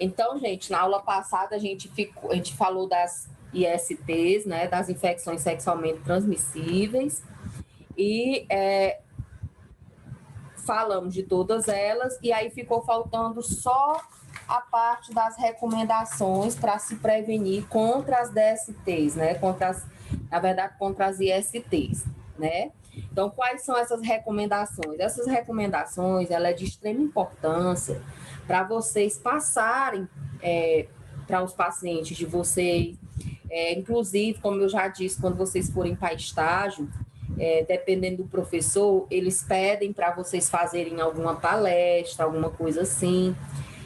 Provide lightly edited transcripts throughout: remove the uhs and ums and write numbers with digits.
Então, gente, na aula passada a gente falou das ISTs, né, das infecções sexualmente transmissíveis, e falamos de todas elas, e aí ficou faltando só a parte das recomendações para se prevenir contra as DSTs, né, contra as ISTs, né? Então, quais são essas recomendações? Essas recomendações, ela é de extrema importância para vocês passarem para os pacientes de vocês, inclusive, como eu já disse, quando vocês forem para estágio, dependendo do professor, eles pedem para vocês fazerem alguma palestra, alguma coisa assim,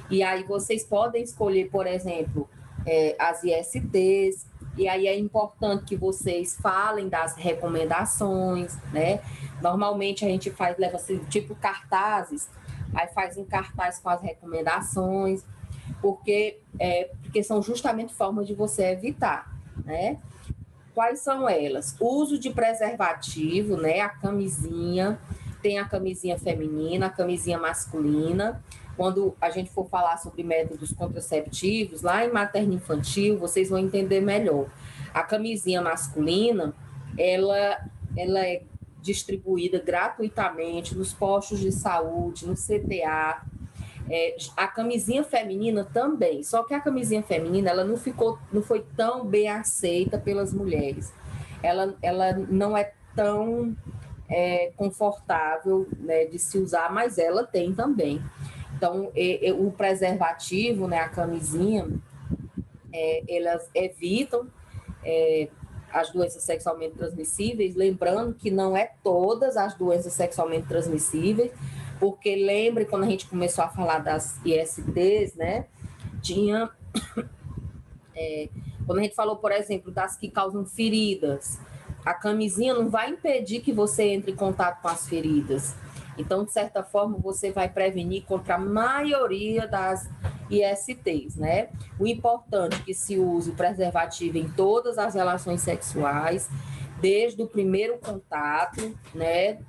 e aí vocês podem escolher, por exemplo, as ISTs, e aí é importante que vocês falem das recomendações, né? Normalmente a gente leva assim, tipo cartazes, aí faz um cartaz com as recomendações, porque são justamente formas de você evitar, né? Quais são elas? Uso de preservativo, né? A camisinha, tem a camisinha feminina, a camisinha masculina. Quando a gente for falar sobre métodos contraceptivos, lá em materno-infantil, vocês vão entender melhor. A camisinha masculina, ela é distribuída gratuitamente nos postos de saúde, no CTA. A camisinha feminina também, só que a camisinha feminina ela não foi tão bem aceita pelas mulheres. Ela não é tão confortável, né, de se usar, mas ela tem também. Então, o preservativo, né, a camisinha, elas evitam as doenças sexualmente transmissíveis, lembrando que não é todas as doenças sexualmente transmissíveis, porque lembre, quando a gente começou a falar das ISTs, né, tinha, quando a gente falou, por exemplo, das que causam feridas, a camisinha não vai impedir que você entre em contato com as feridas. Então, de certa forma, você vai prevenir contra a maioria das ISTs, né? O importante é que se use o preservativo em todas as relações sexuais, desde o primeiro contato, né?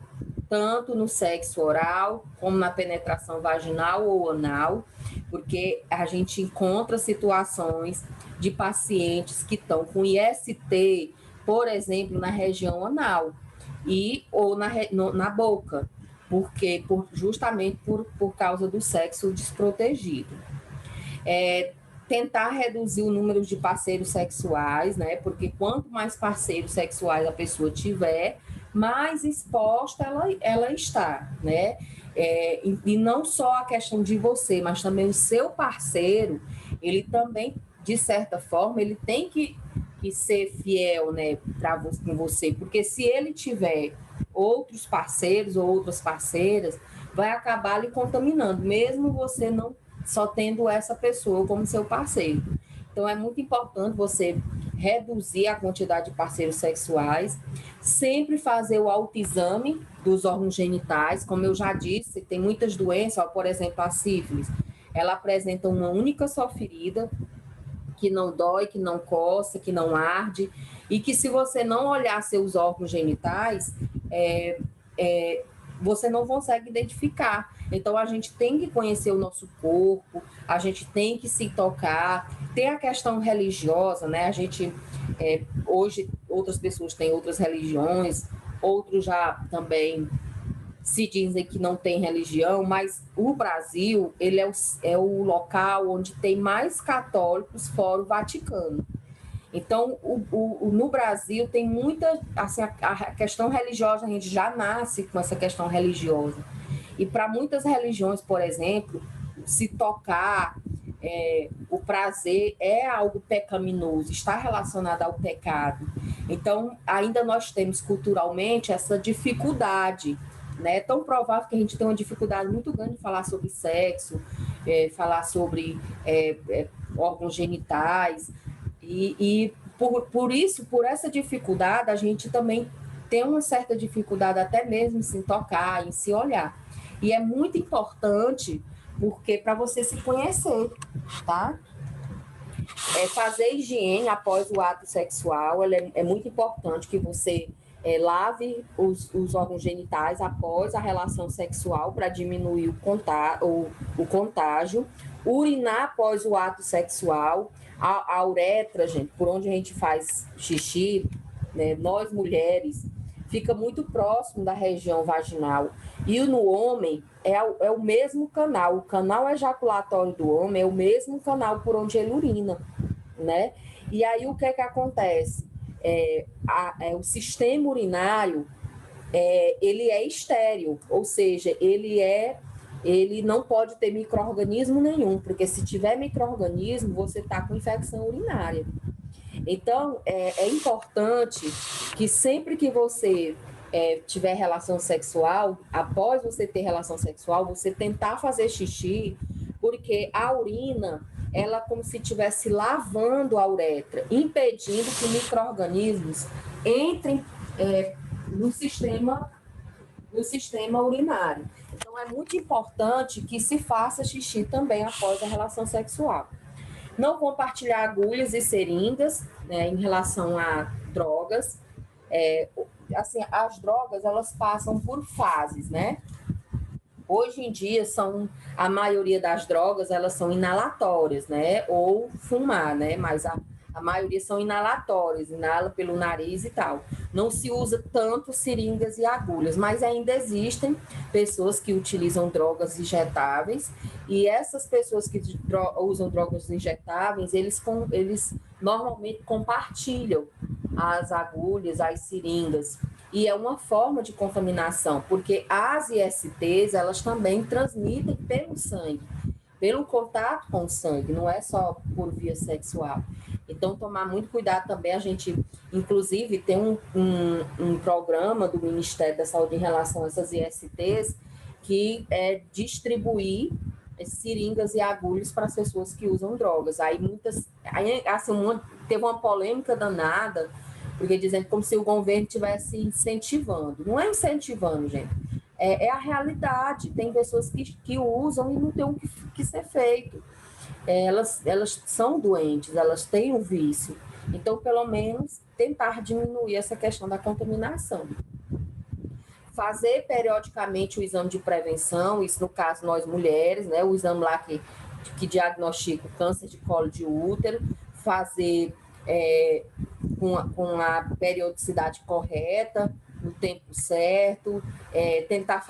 Tanto no sexo oral, como na penetração vaginal ou anal, porque a gente encontra situações de pacientes que estão com IST, por exemplo, na região anal ou na boca, porque justamente por causa do sexo desprotegido. Tentar reduzir o número de parceiros sexuais, né? Porque quanto mais parceiros sexuais a pessoa tiver, mais exposta ela está, né? E não só a questão de você, mas também o seu parceiro, ele também, de certa forma, ele tem que ser fiel, né, com você, porque se ele tiver outros parceiros ou outras parceiras, vai acabar lhe contaminando, mesmo você não só tendo essa pessoa como seu parceiro. Então, é muito importante você reduzir a quantidade de parceiros sexuais, sempre fazer o autoexame dos órgãos genitais, como eu já disse, tem muitas doenças, por exemplo, a sífilis, ela apresenta uma única só ferida, que não dói, que não coça, que não arde, e que se você não olhar seus órgãos genitais, você não consegue identificar. Então, a gente tem que conhecer o nosso corpo, a gente tem que se tocar. Tem a questão religiosa, né? A gente, hoje, outras pessoas têm outras religiões, outros já também se dizem que não tem religião, mas o Brasil, ele é o local onde tem mais católicos fora o Vaticano. Então, no Brasil tem muita, assim, a questão religiosa, a gente já nasce com essa questão religiosa. E para muitas religiões, por exemplo, se tocar, o prazer é algo pecaminoso, está relacionado ao pecado. Então, ainda nós temos culturalmente essa dificuldade, né? É tão provável que a gente tem uma dificuldade muito grande de falar sobre sexo, falar sobre órgãos genitais, e por isso, por essa dificuldade, a gente também tem uma certa dificuldade até mesmo em se tocar, em se olhar. E é muito importante, porque para você se conhecer, tá? Fazer higiene após o ato sexual, é muito importante que você lave os órgãos genitais após a relação sexual para diminuir o contágio, urinar após o ato sexual, a uretra, gente, por onde a gente faz xixi, né, nós mulheres, fica muito próximo da região vaginal. E no homem é o mesmo canal, o canal ejaculatório do homem é o mesmo canal por onde ele urina, né? E aí o que é que acontece? O sistema urinário, ele é estéril, ou seja, ele não pode ter micro-organismo nenhum, porque se tiver micro-organismo, você está com infecção urinária. Então, é importante que sempre que você tiver relação sexual, após você ter relação sexual, você tentar fazer xixi, porque a urina, ela como se estivesse lavando a uretra, impedindo que micro-organismos entrem no sistema urinário. Então, é muito importante que se faça xixi também após a relação sexual. Não compartilhar agulhas e seringas, né, em relação a drogas. Assim, as drogas, elas passam por fases, né? Hoje em dia, a maioria das drogas, elas são inalatórias, né? Ou fumar, né? Mas a maioria são inalatórias, inala pelo nariz e tal. Não se usa tanto seringas e agulhas, mas ainda existem pessoas que utilizam drogas injetáveis, e essas pessoas que usam drogas injetáveis, eles normalmente compartilham as agulhas, as seringas, e é uma forma de contaminação, porque as ISTs, elas também transmitem pelo sangue, pelo contato com o sangue, não é só por via sexual. Então, tomar muito cuidado também. A gente, inclusive, tem um programa do Ministério da Saúde em relação a essas ISTs, que é distribuir seringas e agulhas para as pessoas que usam drogas. Aí, teve uma polêmica danada, porque dizendo como se o governo estivesse incentivando. Não é incentivando, gente. É a realidade. Tem pessoas que usam e não tem o que ser feito. Elas são doentes, elas têm um vício. Então, pelo menos, tentar diminuir essa questão da contaminação. Fazer periodicamente o exame de prevenção, isso no caso nós mulheres, né? O exame lá que diagnostica o câncer de colo de útero, fazer com a periodicidade correta, no tempo certo, tentar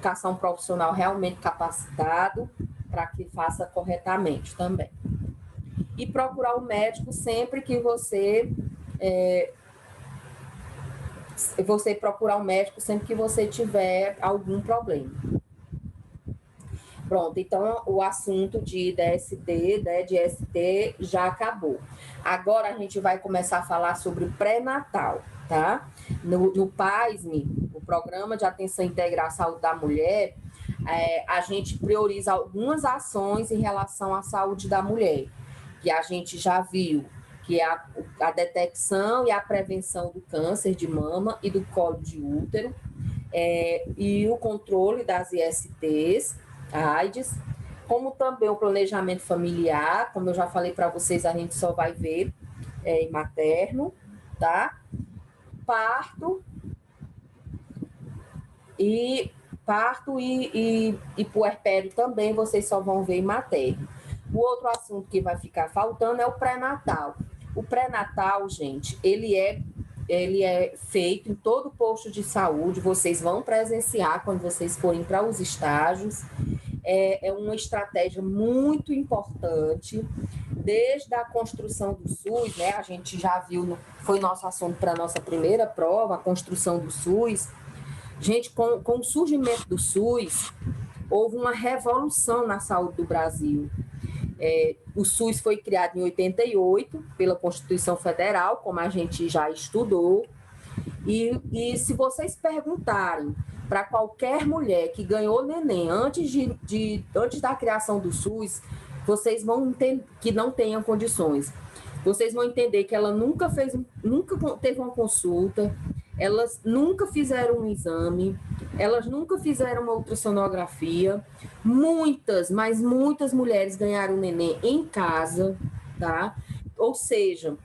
caçar um profissional realmente capacitado para que faça corretamente também. E procurar o médico sempre que você procurar um médico sempre que você tiver algum problema. Pronto, então o assunto de DST, né, de ST já acabou. Agora a gente vai começar a falar sobre pré-natal, tá? No PASME, o Programa de Atenção Integral à Saúde da Mulher, a gente prioriza algumas ações em relação à saúde da mulher, que a gente já viu, que é a detecção e a prevenção do câncer de mama e do colo de útero, e o controle das ISTs, a AIDS, como também o planejamento familiar, como eu já falei para vocês, a gente só vai ver em materno, tá? Parto e puerpério também vocês só vão ver em materno. O outro assunto que vai ficar faltando é o pré-natal. O pré-natal, gente, ele é feito em todo posto de saúde, vocês vão presenciar quando vocês forem para os estágios. É uma estratégia muito importante, desde a construção do SUS, né? A gente já viu, foi nosso assunto para a nossa primeira prova, a construção do SUS. Gente, com o surgimento do SUS, houve uma revolução na saúde do Brasil. O SUS foi criado em 88 pela Constituição Federal, como a gente já estudou, e se vocês perguntarem para qualquer mulher que ganhou neném antes da criação do SUS, vocês vão entender que não tenham condições. Vocês vão entender que ela nunca teve uma consulta, elas nunca fizeram um exame, elas nunca fizeram uma ultrassonografia. Muitas, mas muitas mulheres ganharam neném em casa, tá? Ou seja,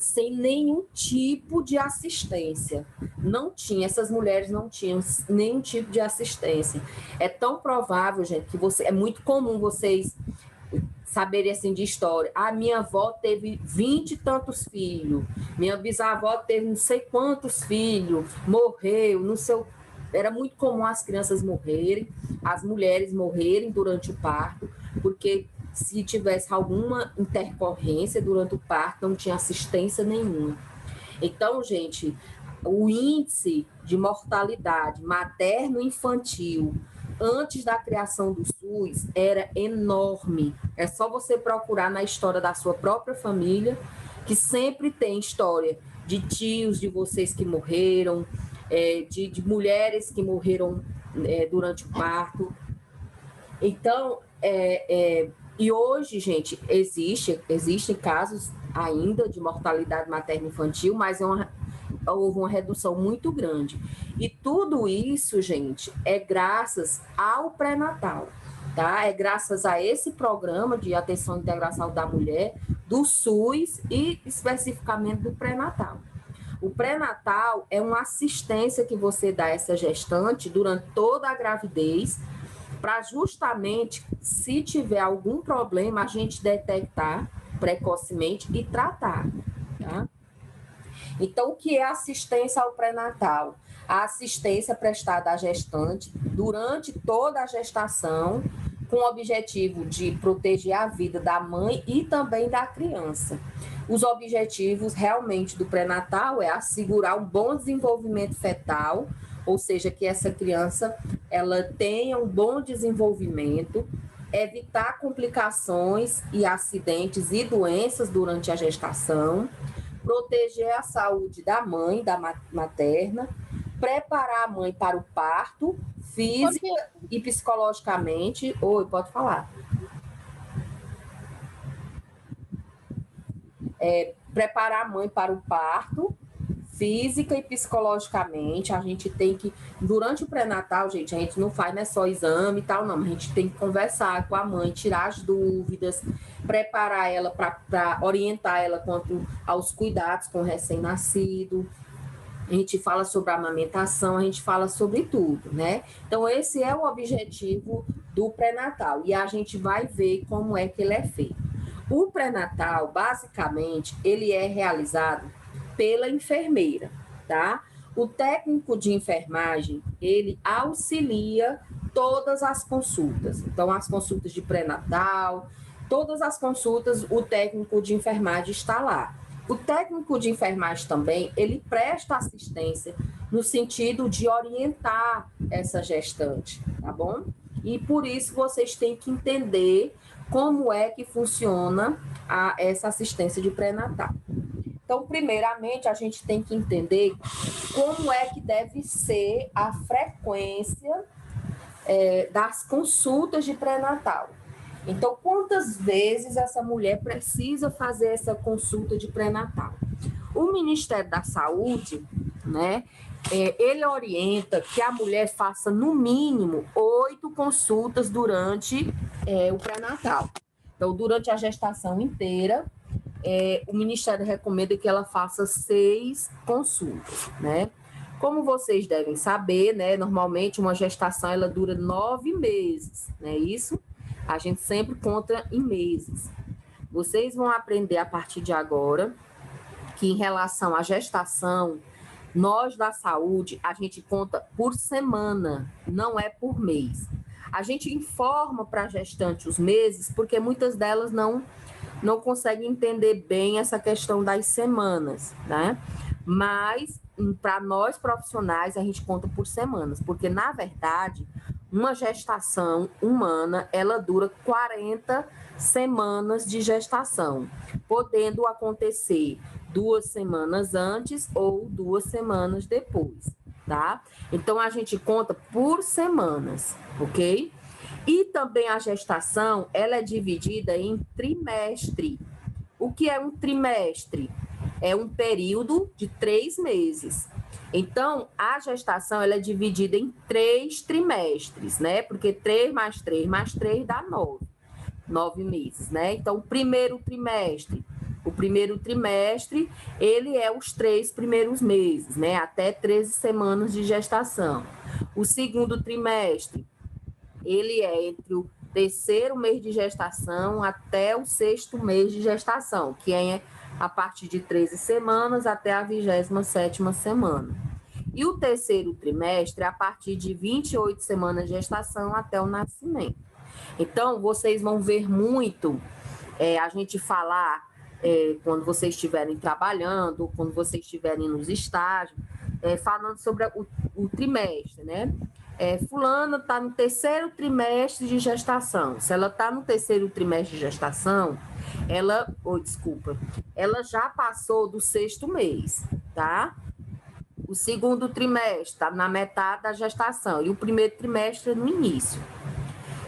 sem nenhum tipo de assistência. Não tinha, essas mulheres não tinham nenhum tipo de assistência. É tão provável, gente, que é muito comum vocês saberem assim de história. A minha avó teve 20 e tantos filhos, minha bisavó teve não sei quantos filhos, morreu, não sei. Era muito comum as crianças morrerem, as mulheres morrerem durante o parto, porque se tivesse alguma intercorrência durante o parto, não tinha assistência nenhuma. Então, gente, o índice de mortalidade materno-infantil antes da criação do SUS era enorme. É só você procurar na história da sua própria família, que sempre tem história de tios de vocês que morreram, de mulheres que morreram durante o parto. Então, e hoje, gente, existem casos ainda de mortalidade materno-infantil, mas houve uma redução muito grande. E tudo isso, gente, é graças ao pré-natal, tá? É graças a esse programa de atenção integral à saúde da mulher, do SUS e especificamente do pré-natal. O pré-natal é uma assistência que você dá a essa gestante durante toda a gravidez, para justamente, se tiver algum problema, a gente detectar precocemente e tratar, tá? Então, o que é assistência ao pré-natal? A assistência prestada à gestante durante toda a gestação, com o objetivo de proteger a vida da mãe e também da criança. Os objetivos realmente do pré-natal é assegurar um bom desenvolvimento fetal, ou seja, que essa criança ela tenha um bom desenvolvimento, evitar complicações e acidentes e doenças durante a gestação, proteger a saúde da mãe, da materna, preparar a mãe para o parto, física e psicologicamente. Oi, pode falar. Preparar a mãe para o parto, física e psicologicamente. A gente tem que, durante o pré-natal, gente, a gente não faz, né, só exame e tal, não. A gente tem que conversar com a mãe, tirar as dúvidas, preparar ela para orientar ela quanto aos cuidados com o recém-nascido. A gente fala sobre a amamentação, a gente fala sobre tudo, né? Então, esse é o objetivo do pré-natal. E a gente vai ver como é que ele é feito. O pré-natal, basicamente, ele é realizado pela enfermeira, tá? O técnico de enfermagem, ele auxilia todas as consultas. Então, as consultas de pré-natal, todas as consultas, o técnico de enfermagem está lá. O técnico de enfermagem também, ele presta assistência no sentido de orientar essa gestante, tá bom? E por isso vocês têm que entender como é que funciona essa assistência de pré-natal. Então, primeiramente, a gente tem que entender como é que deve ser a frequência das consultas de pré-natal. Então, quantas vezes essa mulher precisa fazer essa consulta de pré-natal? O Ministério da Saúde, né, ele orienta que a mulher faça, no mínimo, 8 consultas durante o pré-natal. Então, durante a gestação inteira, o Ministério recomenda que ela faça 6 consultas, né? Como vocês devem saber, né, normalmente uma gestação ela dura 9 meses, não é isso? A gente sempre conta em meses. Vocês vão aprender a partir de agora que em relação à gestação, nós da saúde, a gente conta por semana, não é por mês. A gente informa para a gestante os meses, porque muitas delas não conseguem entender bem essa questão das semanas, né? Mas, para nós profissionais, a gente conta por semanas, porque, na verdade, uma gestação humana, ela dura 40 semanas de gestação, podendo acontecer 2 semanas antes ou 2 semanas depois, tá? Então, a gente conta por semanas, ok? E também a gestação, ela é dividida em trimestre. O que é um trimestre? É um período de 3 meses. Então, a gestação ela é dividida em 3 trimestres, né? Porque 3 mais 3 mais 3 dá 9 meses, né? Então, o primeiro trimestre, o O primeiro trimestre, ele é os 3 primeiros meses, né? Até 13 semanas de gestação. O segundo trimestre, ele é entre o terceiro mês de gestação até o 6º mês de gestação, que é a partir de 13 semanas até a 27ª semana. E o terceiro trimestre é a partir de 28 semanas de gestação até o nascimento. Então, vocês vão ver muito a gente falar quando vocês estiverem trabalhando, quando vocês estiverem nos estágios, falando sobre o trimestre, né? Fulana está no terceiro trimestre de gestação. Se ela está no terceiro trimestre de gestação, ela já passou do 6º mês, tá? O segundo trimestre está na metade da gestação e o primeiro trimestre é no início.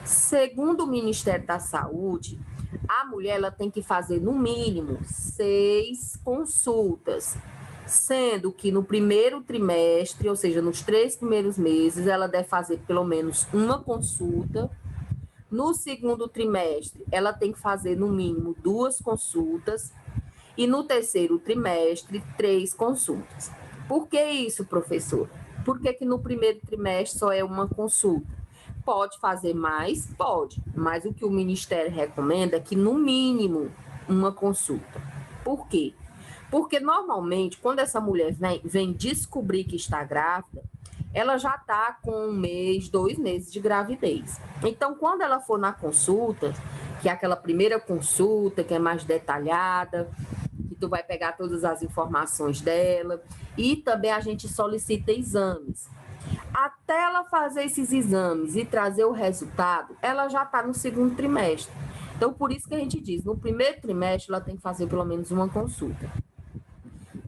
Segundo o Ministério da Saúde, a mulher ela tem que fazer no mínimo 6 consultas, sendo que no primeiro trimestre, ou seja, nos 3 primeiros meses, ela deve fazer pelo menos uma consulta. No segundo trimestre, ela tem que fazer no mínimo 2 consultas. E no terceiro trimestre, 3 consultas. Por que isso, professor? Por que no primeiro trimestre só é uma consulta? Pode fazer mais? Pode. Mas o que o Ministério recomenda é que, no mínimo, uma consulta. Por quê? Porque, normalmente, quando essa mulher vem descobrir que está grávida, ela já está com 1 mês, 2 meses de gravidez. Então, quando ela for na consulta, que é aquela primeira consulta, que é mais detalhada, que tu vai pegar todas as informações dela, e também a gente solicita exames. Até ela fazer esses exames e trazer o resultado, ela já está no segundo trimestre. Então, por isso que a gente diz, no primeiro trimestre, ela tem que fazer pelo menos uma consulta.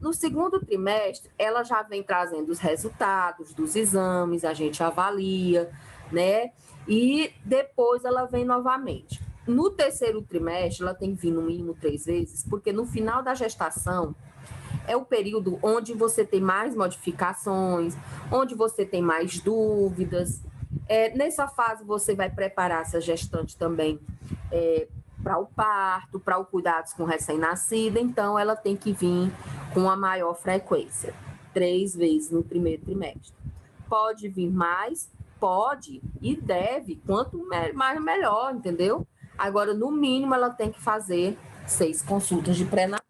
No segundo trimestre, ela já vem trazendo os resultados dos exames, a gente avalia, né? E depois ela vem novamente. No terceiro trimestre, ela tem que vir no mínimo 3 vezes, porque no final da gestação é o período onde você tem mais modificações, onde você tem mais dúvidas. Nessa fase, você vai preparar essa gestante também para o parto, para os cuidados com recém-nascida, então ela tem que vir com a maior frequência, 3 vezes no primeiro trimestre. Pode vir mais? Pode e deve, quanto mais melhor, entendeu? Agora, no mínimo, ela tem que fazer 6 consultas de pré-natal.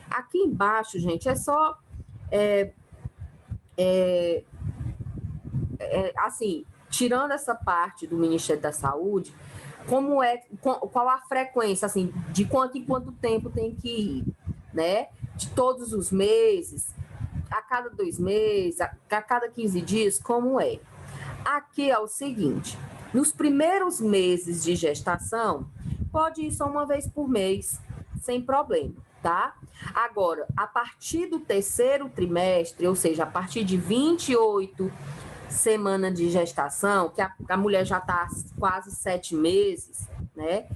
Aqui embaixo, gente, é só assim, tirando essa parte do Ministério da Saúde, qual a frequência, assim, de quanto em quanto tempo tem que ir, né? De todos os meses, a cada 2 meses, a cada 15 dias, como é? Aqui é o seguinte, nos primeiros meses de gestação, pode ir só uma vez por mês, sem problema, tá? Agora, a partir do terceiro trimestre, ou seja, a partir de 28 semanas de gestação, que a mulher já está quase 7 meses, né?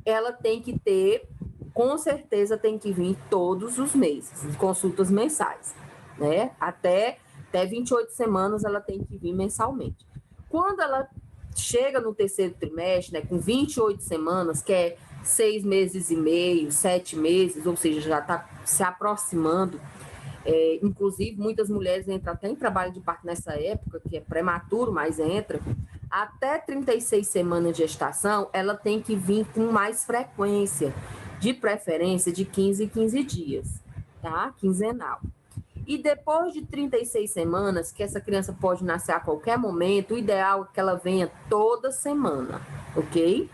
Ela tem que ter, com certeza, tem que vir todos os meses, consultas mensais, né? Até 28 semanas ela tem que vir mensalmente. Quando ela chega no terceiro trimestre, né, com 28 semanas, que é 6 meses e meio, 7 meses, ou seja, já está se aproximando. Inclusive, muitas mulheres entram até em trabalho de parto nessa época, que é prematuro, mas entra. Até 36 semanas de gestação, ela tem que vir com mais frequência, de preferência de 15 em 15 dias, tá? Quinzenal. E depois de 36 semanas, que essa criança pode nascer a qualquer momento, o ideal é que ela venha toda semana, ok?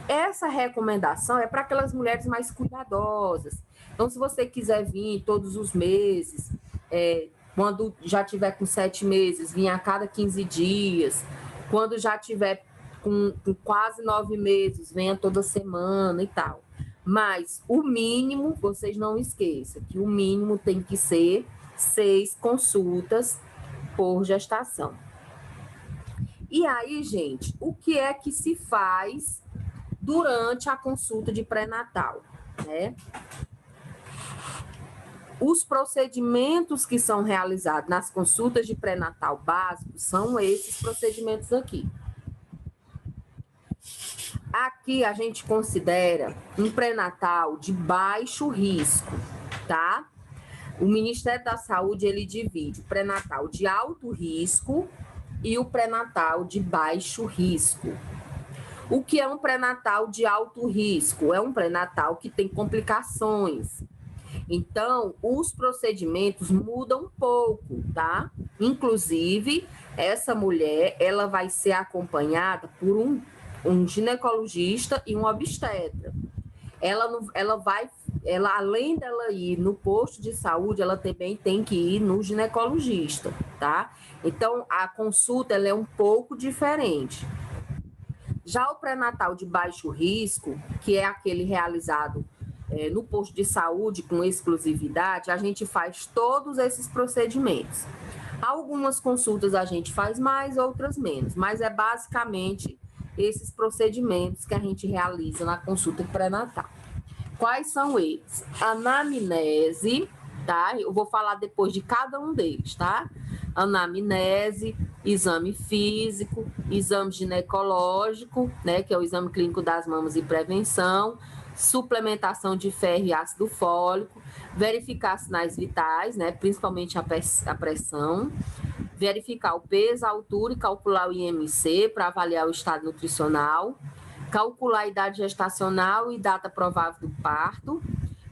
Essa recomendação é para aquelas mulheres mais cuidadosas. Então, se você quiser vir todos os meses, quando já tiver com 7 meses, vir a cada 15 dias. Quando já tiver com quase 9 meses, venha toda semana e tal. Mas o mínimo, vocês não esqueçam, que o mínimo tem que ser 6 consultas por gestação. E aí, gente, o que é que se faz durante a consulta de pré-natal, né? Os procedimentos que são realizados nas consultas de pré-natal básicos são esses procedimentos aqui. Aqui a gente considera um pré-natal de baixo risco, tá? O Ministério da Saúde, ele divide o pré-natal de alto risco e o pré-natal de baixo risco. O que é um pré-natal de alto risco? É um pré-natal que tem complicações. Então, os procedimentos mudam um pouco, tá? Inclusive, essa mulher, ela vai ser acompanhada por um ginecologista e um obstetra. Ela, além dela ir no posto de saúde, ela também tem que ir no ginecologista, tá? Então, a consulta, ela é um pouco diferente. Já o pré-natal de baixo risco, que é aquele realizado no posto de saúde com exclusividade, a gente faz todos esses procedimentos. Algumas consultas a gente faz mais, outras menos, mas é basicamente esses procedimentos que a gente realiza na consulta pré-natal. Quais são eles? Anamnese, tá? Eu vou falar depois de cada um deles, tá? Anamnese, exame físico, exame ginecológico, né, que é o exame clínico das mamas e prevenção, suplementação de ferro e ácido fólico, verificar sinais vitais, né, principalmente a pressão, verificar o peso, a altura e calcular o IMC para avaliar o estado nutricional, calcular a idade gestacional e data provável do parto,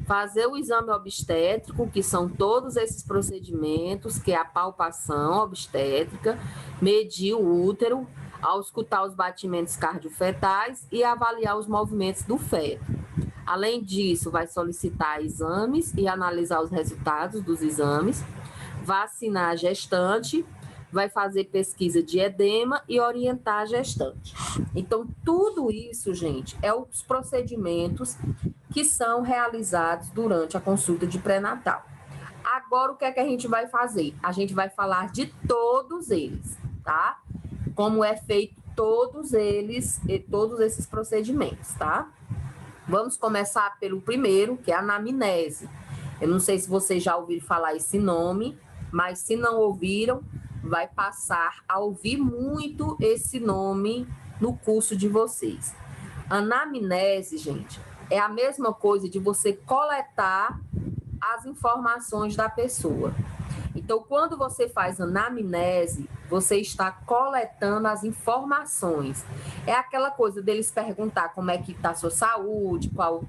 fazer o exame obstétrico, que são todos esses procedimentos, que é a palpação obstétrica, medir o útero, auscultar os batimentos cardiofetais e avaliar os movimentos do feto. Além disso, vai solicitar exames e analisar os resultados dos exames, vacinar a gestante, vai fazer pesquisa de edema e orientar a gestante. Então, tudo isso, gente, é os procedimentos que são realizados durante a consulta de pré-natal. Agora, o que é que a gente vai fazer? A gente vai falar de todos eles, tá? Como é feito todos eles e todos esses procedimentos, tá? Vamos começar pelo primeiro, que é a anamnese. Eu não sei se vocês já ouviram falar esse nome, mas se não ouviram, vai passar a ouvir muito esse nome no curso de vocês. Anamnese, gente, é a mesma coisa de você coletar as informações da pessoa. Então, quando você faz anamnese, você está coletando as informações. É aquela coisa deles perguntar como é que está a sua saúde, qual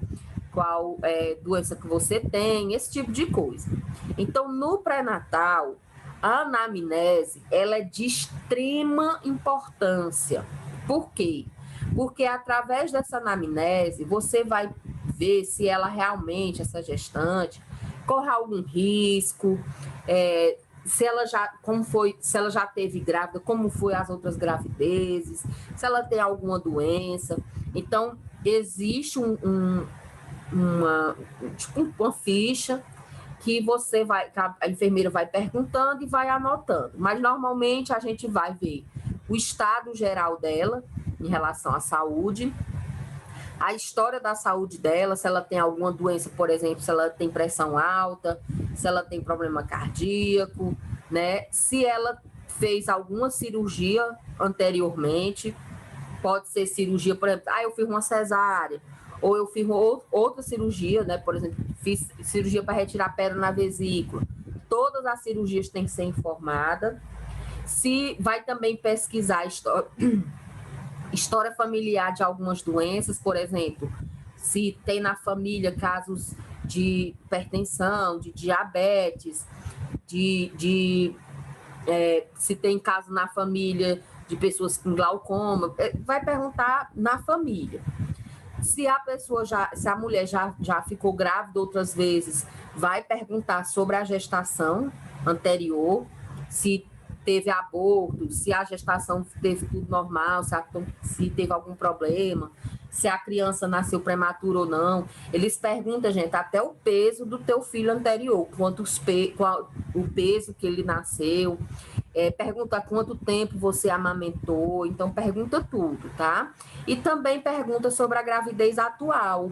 doença que você tem, esse tipo de coisa. Então, no pré-natal, a anamnese, ela é de extrema importância. Por quê? Porque através dessa anamnese, você vai ver se ela realmente, essa gestante, corre algum risco, se ela já teve grávida, como foi as outras gravidezes, se ela tem alguma doença. Então, existe uma ficha que a enfermeira vai perguntando e vai anotando. Mas, normalmente, a gente vai ver o estado geral dela em relação à saúde, a história da saúde dela, se ela tem alguma doença, por exemplo, se ela tem pressão alta, se ela tem problema cardíaco, né? Se ela fez alguma cirurgia anteriormente, pode ser cirurgia, por exemplo, eu fiz uma cesárea, ou eu fiz outra cirurgia, né? Por exemplo, fiz cirurgia para retirar pedra na vesícula. Todas as cirurgias têm que ser informadas. Se vai também pesquisar a história familiar de algumas doenças, por exemplo, se tem na família casos de hipertensão, de diabetes, se tem caso na família de pessoas com glaucoma, vai perguntar na família. Se a mulher já ficou grávida outras vezes, vai perguntar sobre a gestação anterior, se teve aborto, se a gestação teve tudo normal, se teve algum problema, se a criança nasceu prematura ou não. Eles perguntam, gente, até o peso do teu filho anterior, qual o peso que ele nasceu, pergunta quanto tempo você amamentou, então pergunta tudo, tá? E também pergunta sobre a gravidez atual,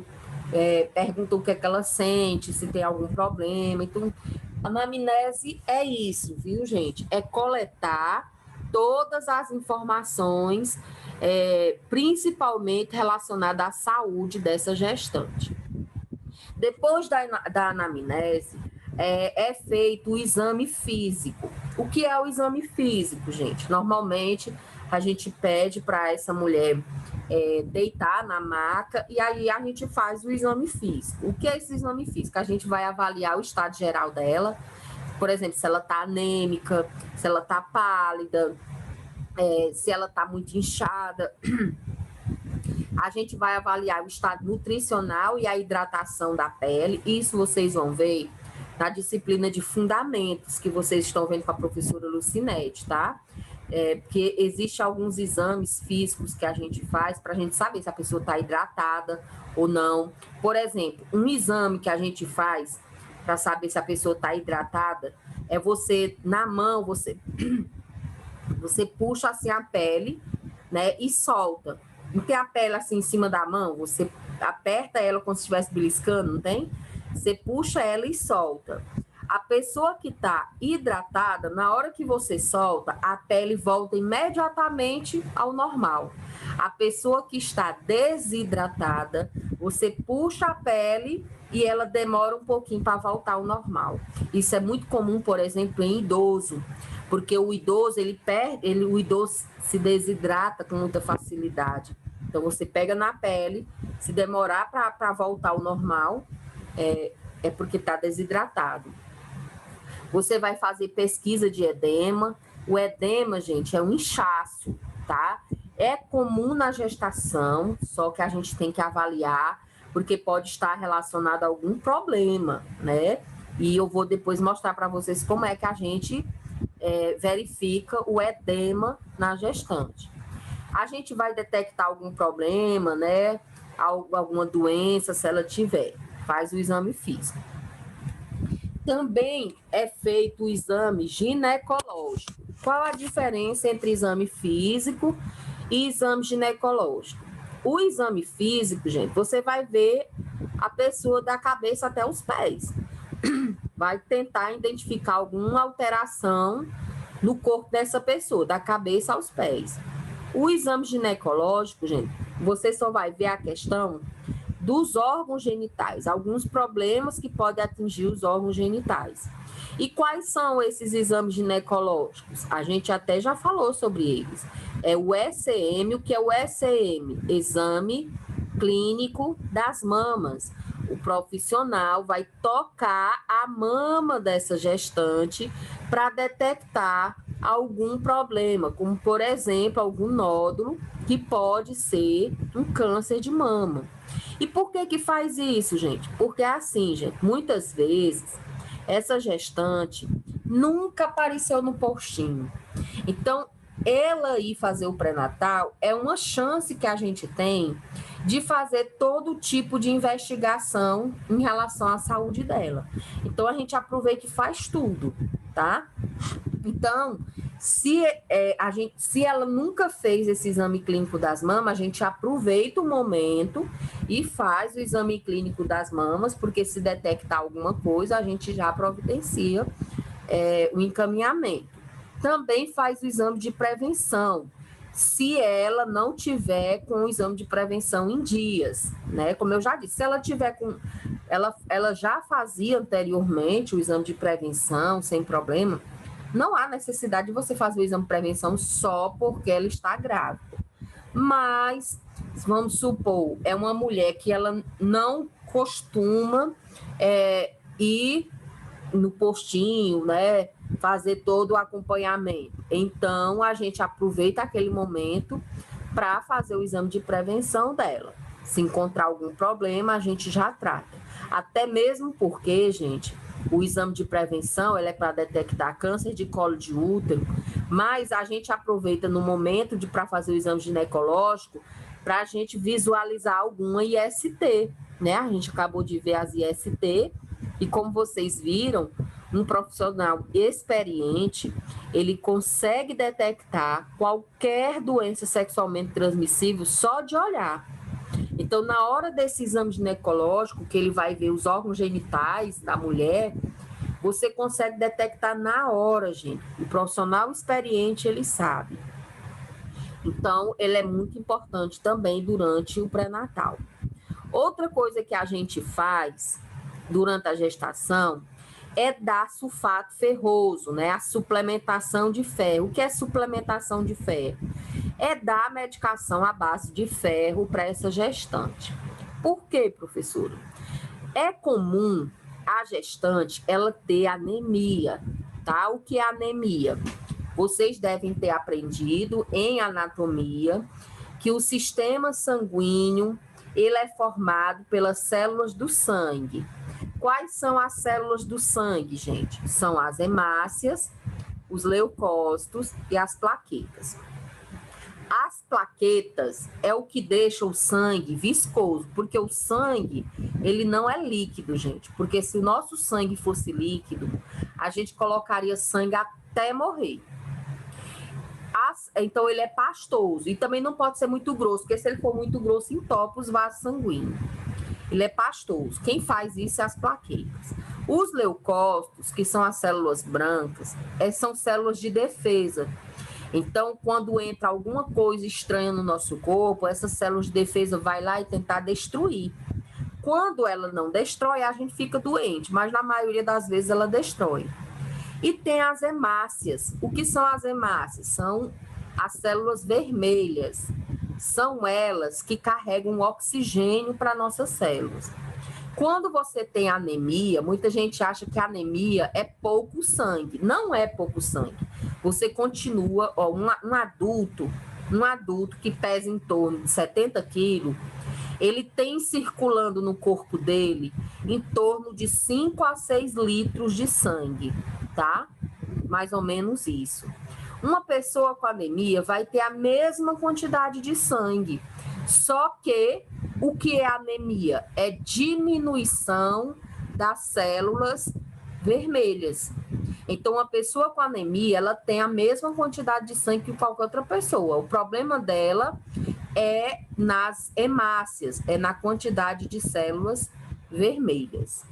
pergunta o que é que ela sente, se tem algum problema. Então, a anamnese é isso, viu, gente? É coletar todas as informações, principalmente relacionadas à saúde dessa gestante. Depois da anamnese, é feito o exame físico. O que é o exame físico, gente? Normalmente, a gente pede para essa mulher deitar na maca e aí a gente faz o exame físico. O que é esse exame físico? A gente vai avaliar o estado geral dela, por exemplo, se ela está anêmica, se ela está pálida, se ela está muito inchada. A gente vai avaliar o estado nutricional e a hidratação da pele. Isso vocês vão ver na disciplina de fundamentos que vocês estão vendo com a professora Lucinete, tá? Porque existe alguns exames físicos que a gente faz para a gente saber se a pessoa está hidratada ou não. Por exemplo, um exame que a gente faz para saber se a pessoa está hidratada é você, na mão, você puxa assim a pele, né, e solta. Não tem a pele assim em cima da mão, você aperta ela como se estivesse beliscando, não tem? Você puxa ela e solta. A pessoa que está hidratada, na hora que você solta, a pele volta imediatamente ao normal. A pessoa que está desidratada, você puxa a pele e ela demora um pouquinho para voltar ao normal. Isso é muito comum, por exemplo, em idoso, porque o idoso, o idoso se desidrata com muita facilidade. Então, você pega na pele, se demorar para voltar ao normal, é porque está desidratado. Você vai fazer pesquisa de edema. O edema, gente, é um inchaço, tá? É comum na gestação, só que a gente tem que avaliar, porque pode estar relacionado a algum problema, né? E eu vou depois mostrar para vocês como é que a gente verifica o edema na gestante. A gente vai detectar algum problema, né? Alguma doença, se ela tiver. Faz o exame físico. Também é feito o exame ginecológico. Qual a diferença entre exame físico e exame ginecológico? O exame físico, gente, você vai ver a pessoa da cabeça até os pés. Vai tentar identificar alguma alteração no corpo dessa pessoa, da cabeça aos pés. O exame ginecológico, gente, você só vai ver a questão dos órgãos genitais, alguns problemas que podem atingir os órgãos genitais. E quais são esses exames ginecológicos? A gente até já falou sobre eles. É o ECM, o que é o ECM? Exame Clínico das Mamas. O profissional vai tocar a mama dessa gestante para detectar algum problema, como, por exemplo, algum nódulo que pode ser um câncer de mama. E por que faz isso, gente? Porque assim, gente, muitas vezes essa gestante nunca apareceu no postinho. Então, ela ir fazer o pré-natal é uma chance que a gente tem de fazer todo tipo de investigação em relação à saúde dela. Então, a gente aproveita e faz tudo, tá? Então, se ela nunca fez esse exame clínico das mamas, a gente aproveita o momento e faz o exame clínico das mamas, porque se detectar alguma coisa, a gente já providencia o encaminhamento. Também faz o exame de prevenção, se ela não tiver com o exame de prevenção em dias, né? Como eu já disse, se ela tiver com... Ela já fazia anteriormente o exame de prevenção, sem problema, não há necessidade de você fazer o exame de prevenção só porque ela está grávida. Mas, vamos supor, é uma mulher que ela não costuma ir no postinho, né? Fazer todo o acompanhamento. Então, a gente aproveita aquele momento para fazer o exame de prevenção dela. Se encontrar algum problema, a gente já trata. Até mesmo porque, gente, o exame de prevenção é para detectar câncer de colo de útero, mas a gente aproveita no momento para fazer o exame ginecológico para a gente visualizar alguma IST, né? A gente acabou de ver as IST e, como vocês viram, um profissional experiente, ele consegue detectar qualquer doença sexualmente transmissível só de olhar. Então, na hora desse exame ginecológico, que ele vai ver os órgãos genitais da mulher, Você consegue detectar na hora, gente. O profissional experiente, ele sabe. Então, ele é muito importante também durante o pré-natal. Outra coisa que a gente faz durante a gestação é dar sulfato ferroso, né? A suplementação de ferro. O que é suplementação de ferro? É dar medicação à base de ferro para essa gestante. Por quê, professora? É comum a gestante ela ter anemia, tá? O que é anemia? Vocês devem ter aprendido em anatomia que o sistema sanguíneo ele é formado pelas células do sangue. Quais são as células do sangue, gente? São as hemácias, os leucócitos e as plaquetas. As plaquetas é o que deixa o sangue viscoso, porque o sangue, ele não é líquido, gente. Porque se o nosso sangue fosse líquido, a gente colocaria sangue até morrer. Então, ele é pastoso. E também não pode ser muito grosso, porque se ele for muito grosso, entope os vasos sanguíneos. Ele é pastoso. Quem faz isso é as plaquetas. Os leucócitos, que são as células brancas, são células de defesa. Então, quando entra alguma coisa estranha no nosso corpo, essas células de defesa vai lá e tentar destruir. Quando ela não destrói, a gente fica doente, mas na maioria das vezes ela destrói. E tem as hemácias. O que são as hemácias? São as células vermelhas. São elas que carregam oxigênio para nossas células. Quando você tem anemia, muita gente acha que a anemia é pouco sangue. Não é pouco sangue. Você continua, um adulto que pesa em torno de 70 quilos, ele tem circulando no corpo dele em torno de 5 a 6 litros de sangue, tá? Mais ou menos isso. Uma pessoa com anemia vai ter a mesma quantidade de sangue, só que o que é anemia? É diminuição das células vermelhas. Então, uma pessoa com anemia, ela tem a mesma quantidade de sangue que qualquer outra pessoa. O problema dela é nas hemácias, é na quantidade de células vermelhas,